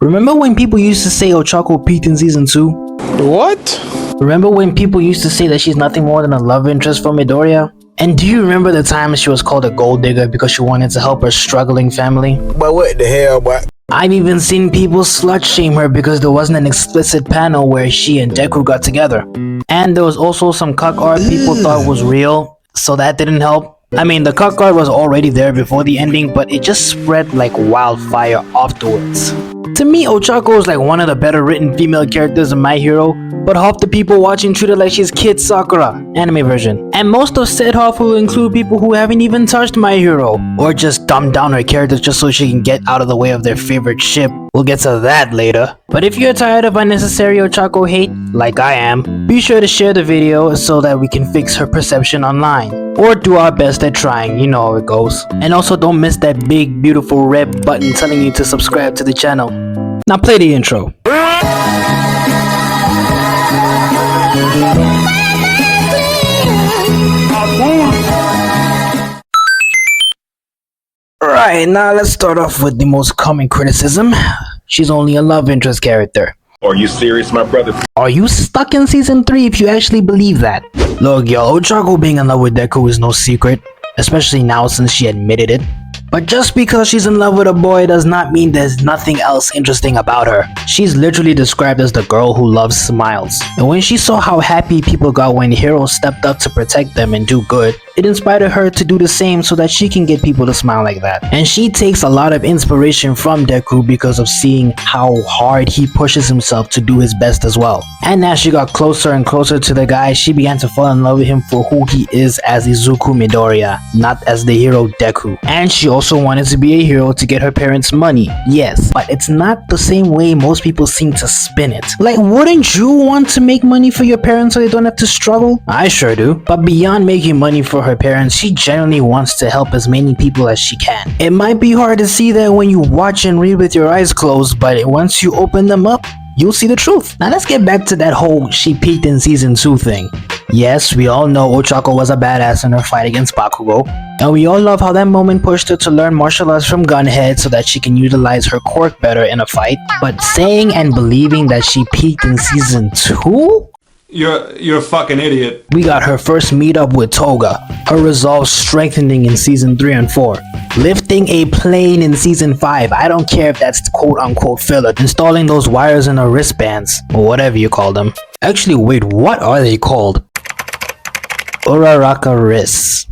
Remember when people used to say Ochako peaked in season 2? What? Remember when people used to say that she's nothing more than a love interest for Midoriya? And do you remember the time she was called a gold digger because she wanted to help her struggling family? But what the hell, boy? I've even seen people slut shame her because there wasn't an explicit panel where she and Deku got together. And there was also some cuck art people thought was real, so that didn't help. I mean, the cuck art was already there before the ending, but it just spread like wildfire afterwards. To me, Ochako is like one of the better written female characters in My Hero, but half the people watching treat her like she's Kid Sakura, anime version. And most of said half will include people who haven't even touched My Hero, or just dumb down her characters just so she can get out of the way of their favorite ship. We'll get to that later. But if you're tired of unnecessary Ochako hate, like I am, be sure to share the video so that we can fix her perception online. Or do our best at trying, you know how it goes. And also don't miss that big beautiful red button telling you to subscribe to the channel. Now play the intro. Alright, now let's start off with the most common criticism. She's only a love interest character. Are you serious, my brother? Are you stuck in season 3 if you actually believe that? Look, yo, Ochako being in love with Deku is no secret, especially now since she admitted it. But just because she's in love with a boy does not mean there's nothing else interesting about her. She's literally described as the girl who loves smiles. And when she saw how happy people got when heroes stepped up to protect them and do good, it inspired her to do the same so that she can get people to smile like that. And she takes a lot of inspiration from Deku because of seeing how hard he pushes himself to do his best as well. And as she got closer and closer to the guy, she began to fall in love with him for who he is as Izuku Midoriya, not as the hero Deku. And she also wanted to be a hero to get her parents money, yes, but it's not the same way most people seem to spin it. Like, wouldn't you want to make money for your parents so they don't have to struggle? I sure do. But beyond making money for her parents, she genuinely wants to help as many people as she can. It might be hard to see that when you watch and read with your eyes closed, but once you open them up, you'll see the truth. Now let's get back to that whole she peaked in season 2 thing. Yes, we all know Ochako was a badass in her fight against Bakugo, and we all love how that moment pushed her to learn martial arts from Gunhead so that she can utilize her quirk better in a fight. But saying and believing that she peaked in season 2? You're a fucking idiot. We got her first meetup with Toga, her resolve strengthening in season 3 and 4, lifting a plane in season 5, I don't care if that's quote unquote filler, installing those wires in her wristbands, or whatever you call them. Actually wait, what are they called? Uraraka wrists.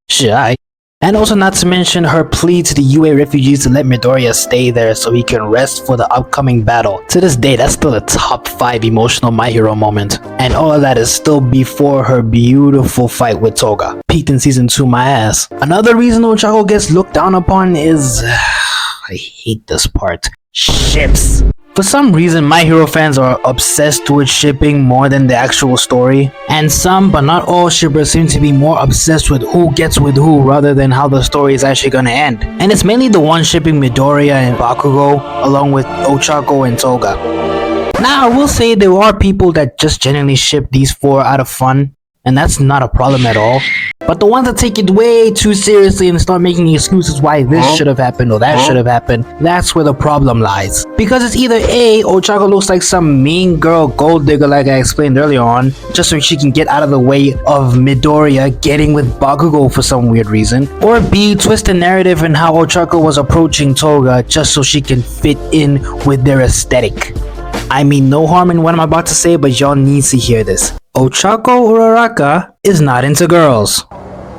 Shit, and also not to mention her plea to the UA refugees to let Midoriya stay there so he can rest for the upcoming battle. To this day, that's still a top 5 emotional My Hero moment. And all of that is still before her beautiful fight with Toga. Peaked in season 2, my ass. Another reason Ochako gets looked down upon is... I hate this part. Ships. For some reason, My Hero fans are obsessed with shipping more than the actual story. And some, but not all shippers seem to be more obsessed with who gets with who rather than how the story is actually gonna end. And it's mainly the one shipping Midoriya and Bakugo along with Ochako and Toga. Now, I will say there are people that just genuinely ship these 4 out of fun, and that's not a problem at all. But the ones that take it way too seriously and start making excuses why this should have happened or that should have happened, that's where the problem lies. Because it's either A, Ochako looks like some mean girl gold digger like I explained earlier on, just so she can get out of the way of Midoriya getting with Bakugo for some weird reason, or B, twist the narrative in how Ochako was approaching Toga just so she can fit in with their aesthetic. I mean, no harm in what I'm about to say, but y'all need to hear this. Ochako Uraraka is not into girls.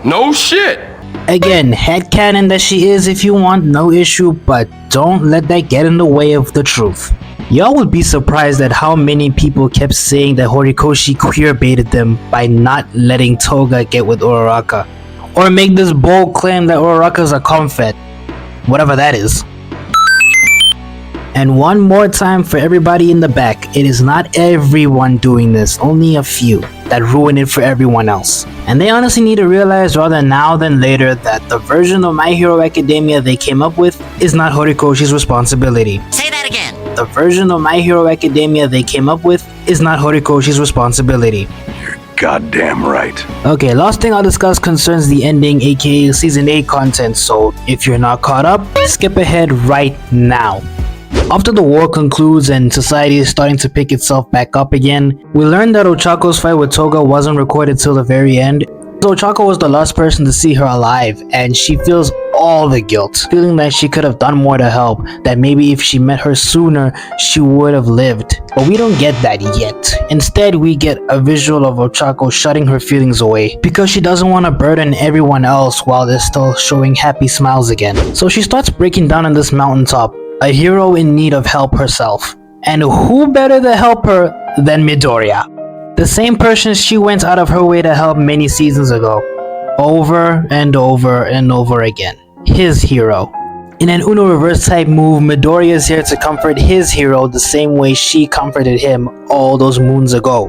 No shit! Again, headcanon that she is if you want, no issue, but don't let that get in the way of the truth. Y'all would be surprised at how many people kept saying that Horikoshi queerbaited them by not letting Toga get with Uraraka. Or make this bold claim that Uraraka's a comfet. Whatever that is. And one more time for everybody in the back, it is not everyone doing this, only a few that ruin it for everyone else. And they honestly need to realize rather now than later that the version of My Hero Academia they came up with is not Horikoshi's responsibility. Say that again. The version of My Hero Academia they came up with is not Horikoshi's responsibility. You're goddamn right. Okay, last thing I'll discuss concerns the ending, aka season 8 content, so if you're not caught up, skip ahead right now. After the war concludes and society is starting to pick itself back up again, we learn that Ochako's fight with Toga wasn't recorded till the very end. So Ochako was the last person to see her alive, and she feels all the guilt, feeling that she could have done more to help, that maybe if she met her sooner, she would have lived. But we don't get that yet. Instead, we get a visual of Ochako shutting her feelings away, because she doesn't want to burden everyone else while they're still showing happy smiles again. So she starts breaking down on this mountaintop, a hero in need of help herself. And who better to help her than Midoriya? The same person she went out of her way to help many seasons ago. Over and over and over again. His hero. In an Uno reverse type move, Midoriya is here to comfort his hero the same way she comforted him all those moons ago.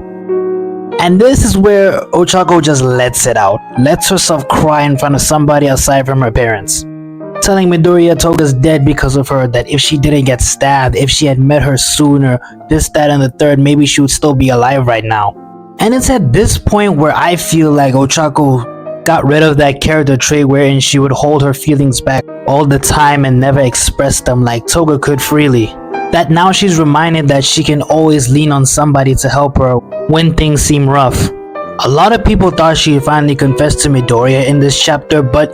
And this is where Ochako just lets it out. Lets herself cry in front of somebody aside from her parents. Telling Midoriya Toga's dead because of her, that if she didn't get stabbed, if she had met her sooner, this, that, and the third, maybe she would still be alive right now. And it's at this point where I feel like Ochako got rid of that character trait wherein she would hold her feelings back all the time and never express them like Toga could freely. That now she's reminded that she can always lean on somebody to help her when things seem rough. A lot of people thought she finally confessed to Midoriya in this chapter, but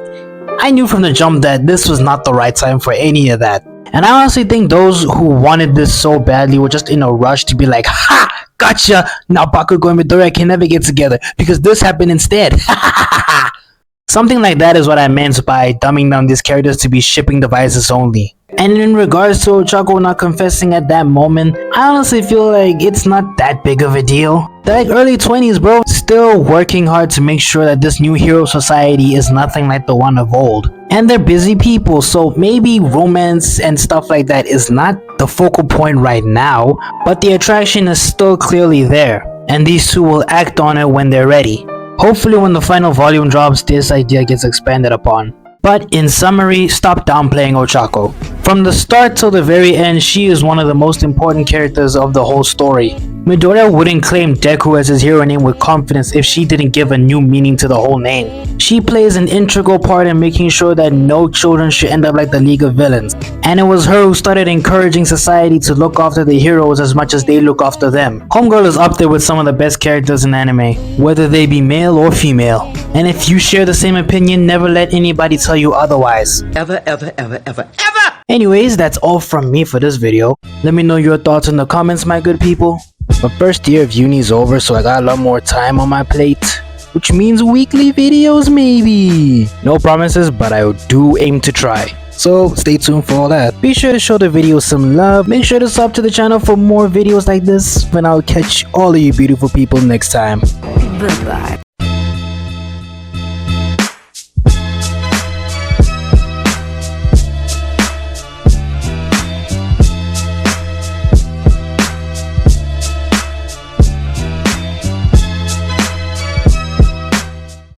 I knew from the jump that this was not the right time for any of that. And I honestly think those who wanted this so badly were just in a rush to be like, ha! Gotcha! Now Bakugo and Midoriya can never get together because this happened instead. Something like that is what I meant by dumbing down these characters to be shipping devices only. And in regards to Ochako not confessing at that moment, I honestly feel like it's not that big of a deal. They're like early 20s, bro. Still working hard to make sure that this new hero society is nothing like the one of old. And they're busy people, so maybe romance and stuff like that is not the focal point right now, but the attraction is still clearly there. And these two will act on it when they're ready. Hopefully when the final volume drops, this idea gets expanded upon. But in summary, stop downplaying Ochako. From the start till the very end, she is one of the most important characters of the whole story. Midoriya wouldn't claim Deku as his hero name with confidence if she didn't give a new meaning to the whole name. She plays an integral part in making sure that no children should end up like the League of Villains. And it was her who started encouraging society to look after the heroes as much as they look after them. Homegirl is up there with some of the best characters in anime, whether they be male or female. And if you share the same opinion, never let anybody tell you otherwise. Ever. Anyways, that's all from me for this video. Let me know your thoughts in the comments, my good people. My first year of uni is over, so I got a lot more time on my plate, which means weekly videos maybe. No promises, but I do aim to try. So stay tuned for all that. Be sure to show the video some love. Make sure to sub to the channel for more videos like this, and I'll catch all of you beautiful people next time. Bye-bye.